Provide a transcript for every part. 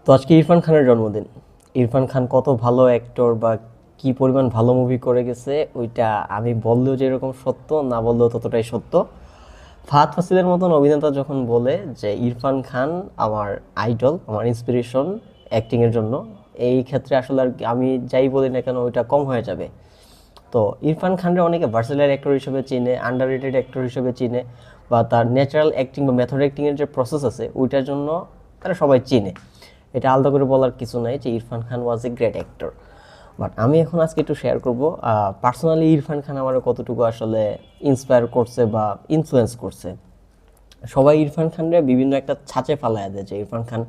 তো আজকে ইরফান খানের জন্মদিন। ইরফান খান কত ভালো অ্যাক্টর বা কি পরিমাণ ভালো মুভি করে গেছে ওইটা আমি বললেও যেরকম সত্য, না বললেও ততটাই সত্য। ফাহাদ ফাসিলের মতন অভিনেতা যখন বলে যে ইরফান খান আমার আইডল, আমার ইন্সপিরেশন অ্যাক্টিংয়ের জন্য, এই ক্ষেত্রে আসলে আর আমি যাই বলি না কেন ওইটা কম হয়ে যাবে। তো ইরফান খানরে অনেকে ভার্সেটাইল অ্যাক্টর হিসেবে চিনে, আন্ডাররেটেড অ্যাক্টর হিসেবে চিনে, বা তার ন্যাচারাল অ্যাক্টিং বা মেথড অ্যাক্টিংয়ের যে প্রসেস আছে ওইটার জন্য তারা সবাই চিনে। এটা আলাদা করে বলার কিছু নাই যে Irfan Khan was a great actor. But আমি এখন আজকে একটু শেয়ার করবো পার্সোনালি ইরফান খান আমার কতটুকু আসলে ইন্সপায়ার করছে বা ইনফ্লুয়েন্স করছে। সবাই ইরফান খানরে বিভিন্ন একটা ছাঁচে ফালায় দেয় যে ইরফান খান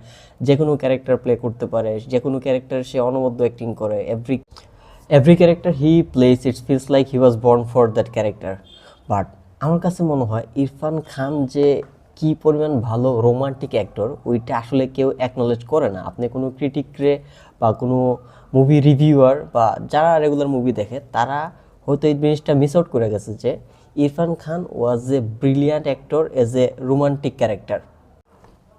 যে কোনো ক্যারেক্টার প্লে করতে পারে, যে কোনো ক্যারেক্টার সে অনবদ্য অ্যাক্টিং করে, every character he plays it's feels like he was born for that character. But আমার কাছে মনে হয় ইরফান খান যে কি পরিমাণ ভালো রোমান্টিক অ্যাক্টর ওইটা আসলে কেউ অ্যাকনলেজ করে না। আপনি কোনো ক্রিটিকরে বা কোনো মুভি রিভিউয়ার বা যারা রেগুলার মুভি দেখে তারা হয়তো এই জিনিসটা মিস আউট করে গেছে যে Irfan Khan was a brilliant actor as a romantic character.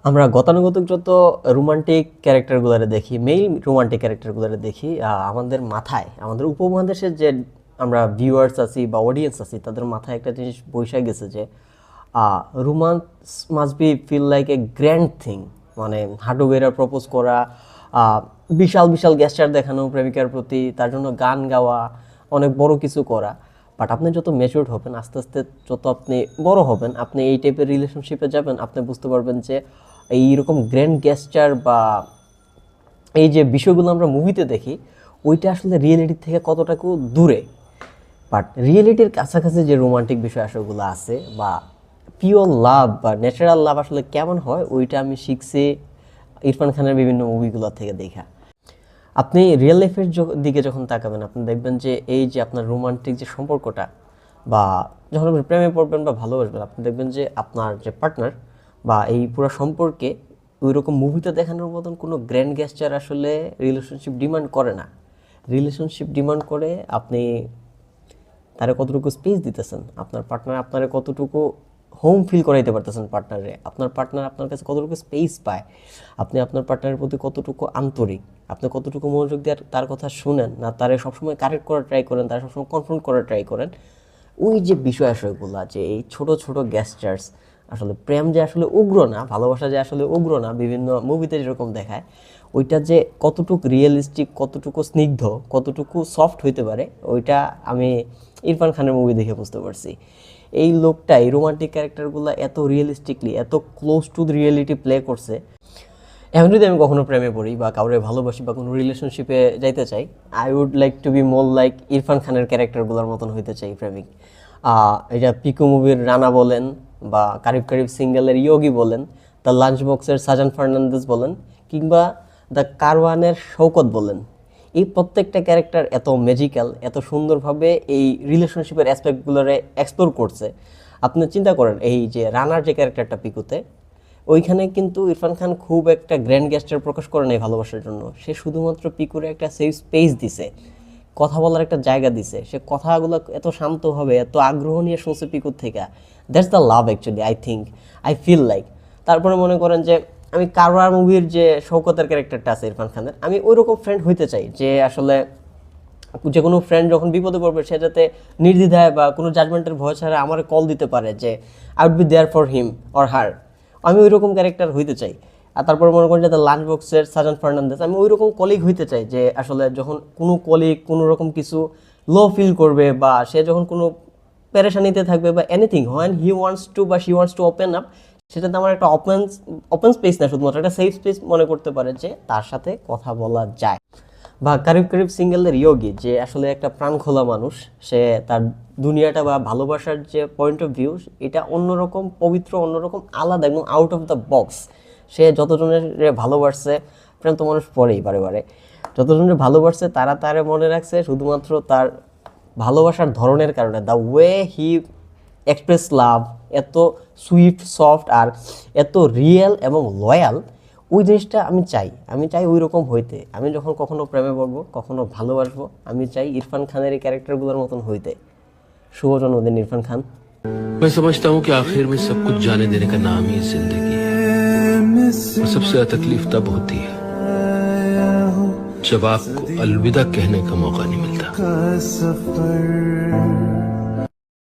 আমরা গতানুগতিক যত রোমান্টিক ক্যারেক্টারগুলোরে দেখি, মেইল রোমান্টিক ক্যারেক্টারগুলোরে দেখি, আমাদের মাথায়, আমাদের উপমহাদেশের যে আমরা ভিউয়ার্স আছি বা অডিয়েন্স আছি তাদের মাথায় একটা জিনিস বসে গেছে যে romance must be feel like a grand thing. মানে হাঁটু গেরা প্রপোজ করা, বিশাল বিশাল গেস্টার দেখানো প্রেমিকার প্রতি, তার জন্য গান গাওয়া, অনেক বড় কিছু করা। বাট আপনি যত ম্যাচিউরড হবেন, আস্তে আস্তে যত আপনি বড় হবেন, আপনি এই টাইপের রিলেশনশিপে যাবেন, আপনি বুঝতে পারবেন যে এইরকম গ্র্যান্ড গেস্টার বা এই যে বিষয়গুলো আমরা মুভিতে দেখি ওইটা আসলে রিয়েলিটি থেকে কতটুকু দূরে। বাট রিয়েলিটির কাছাকাছি যে রোমান্টিক বিষয় আসলগুলো আছে বা পিওর লাভ বা ন্যাচারাল লাভ আসলে কেমন হয় ওইটা আমি শিখছি ইরফান খানের বিভিন্ন মুভিগুলো থেকে দেখা। আপনি রিয়েল লাইফের দিকে যখন তাকাবেন আপনি দেখবেন যে এই যে আপনার রোমান্টিক যে সম্পর্কটা বা যখন আপনি প্রেমে পড়বেন বা ভালোবাসবেন, আপনি দেখবেন যে আপনার যে পার্টনার বা এই পুরো সম্পর্কে ওই রকম মুভিতে দেখানোর মতন কোনো গ্র্যান্ড গেস্টার আসলে রিলেশনশিপ ডিমান্ড করে না। রিলেশনশিপ ডিমান্ড করে আপনি তারা কতটুকু স্পেস দিতেছেন, আপনার পার্টনার আপনারা কতটুকু হোম ফিল করাইতে পারতেছেন পার্টনারে, আপনার পার্টনার আপনার কাছে কতটুকু স্পেস পায়, আপনি আপনার পার্টনারের প্রতি কতটুকু আন্তরিক, আপনি কতটুকু মনোযোগ দিয়ে তার কথা শুনেন, না তারে সবসময় কারেক্ট করার ট্রাই করেন, তারা সবসময় কনফ্রন্ট করার ট্রাই করেন। ওই যে বিষয় আশয়গুলো যে এই ছোট ছোট গ্যাস্টার্স, আসলে প্রেম যে আসলে উগ্র না, ভালোবাসা যে আসলে উগ্র না বিভিন্ন মুভিতে যেরকম দেখায়, ওইটা যে কতটুকু রিয়েলিস্টিক, কতটুকু স্নিগ্ধ, কতটুকু সফট হইতে পারে ওইটা আমি ইরফান খানের মুভি দেখে বুঝতে পারছি। এই লোকটা এই রোমান্টিক ক্যারেক্টারগুলো এত রিয়েলিস্টিকলি, এত ক্লোজ টু রিয়েলিটি প্লে করছে। এখন যদি আমি কখনো প্রেমে পড়ি বা কাউরে ভালোবাসি বা কোনো রিলেশনশিপে যাইতে চাই, I would like to be more like Irfan খানের ক্যারেক্টারগুলোর মতন হইতে চাই প্রেমিক। এটা পিকু মুভির রানা বলেন বা কারিব কারিব সিঙ্গেলের ইয়োগি বলেন, দ্য লাঞ্চ বক্সের সাজান ফার্নান্দেজ বলেন, কিংবা দ্য কারওয়ানের শৌকত বলেন, এই প্রত্যেকটা ক্যারেক্টার এত ম্যাজিক্যাল, এত সুন্দরভাবে এই রিলেশনশিপের অ্যাসপেক্টগুলোরে এক্সপ্লোর করছে। আপনি চিন্তা করেন এই যে রানার যে ক্যারেক্টারটা পিকুতে, ওইখানে কিন্তু ইরফান খান খুব একটা গ্র্যান্ড গেস্টার প্রকাশ করে নাই ভালোবাসার জন্য, সে শুধুমাত্র পিকুরে একটা সেফ স্পেস দিছে, কথা বলার একটা জায়গা দিছে, সে কথাগুলো এত শান্তভাবে এত আগ্রহ নিয়ে শুনছে পিকুর থেকে। That's the love actually, I think, I feel like. তারপরে মনে করেন যে আমি কারওয়ার মুভির যে শৌকতের ক্যারেক্টারটা আছে ইরফান খানের, আমি ওই রকম ফ্রেন্ড হইতে চাই যে আসলে যে কোনো ফ্রেন্ড যখন বিপদে পড়বে সে যাতে নির্দ্বিধায় বা কোনো জাজমেন্টের ভয় ছাড়া আমার কল দিতে পারে যে I would be there for him or her. আমি ওই রকম ক্যারেক্টার হইতে চাই। আর তারপর মনে করেন যে লাঞ্চ বক্সের সাজান ফার্নান্দেজ, আমি ওই রকম কলিগ হইতে চাই যে আসলে যখন কোনো কলিগ কোনো রকম কিছু লো ফিল করবে বা সে যখন কোনো পেরেশানিতে থাকবে বা anything, when he wants to বা she wants to open up, সেটাতে আমার একটা ওপেন স্পেস না, শুধুমাত্র একটা সেফ স্পেস মনে করতে পারে যে তার সাথে কথা বলা যায়। বা কারিব কারিব সিঙ্গেলের ইয়োগি, যে আসলে একটা প্রাণ খোলা মানুষ, সে তার দুনিয়াটা বা ভালোবাসার যে পয়েন্ট অফ ভিউ এটা অন্যরকম পবিত্র, অন্যরকম আলাদা, একদম আউট অফ দ্য বক্স। সে যতজনের ভালোবাসছে, প্রেম তো মানুষ পড়েই বারে বারে, যতজনের ভালোবাসছে তারা তারে মনে রাখছে শুধুমাত্র তার ভালোবাসার ধরনের কারণে। দ্য ওয়ে হি এক্সপ্রেস লাভ এত সুইফট, সফট আর এত রিয়েল এবং লয়াল, ওই জিনিসটা আমি চাই ওই রকম হইতে। আমি যখন কখনো প্রেমে পড়বো, কখনো ভালোবাসবো, আমি চাই ইরফান খানের এই ক্যারেক্টারগুলোর মতন হইতে। শুভ জন্মদিন ইরফান খান। मैं समझता हूँ कि आखिर में सब कुछ जाने देने का नाम ही जिंदगी है और सबसे ज्यादा तकलीफ तब होती है जब आपको अलविदा कहने का मौका नहीं मिलता। का सफर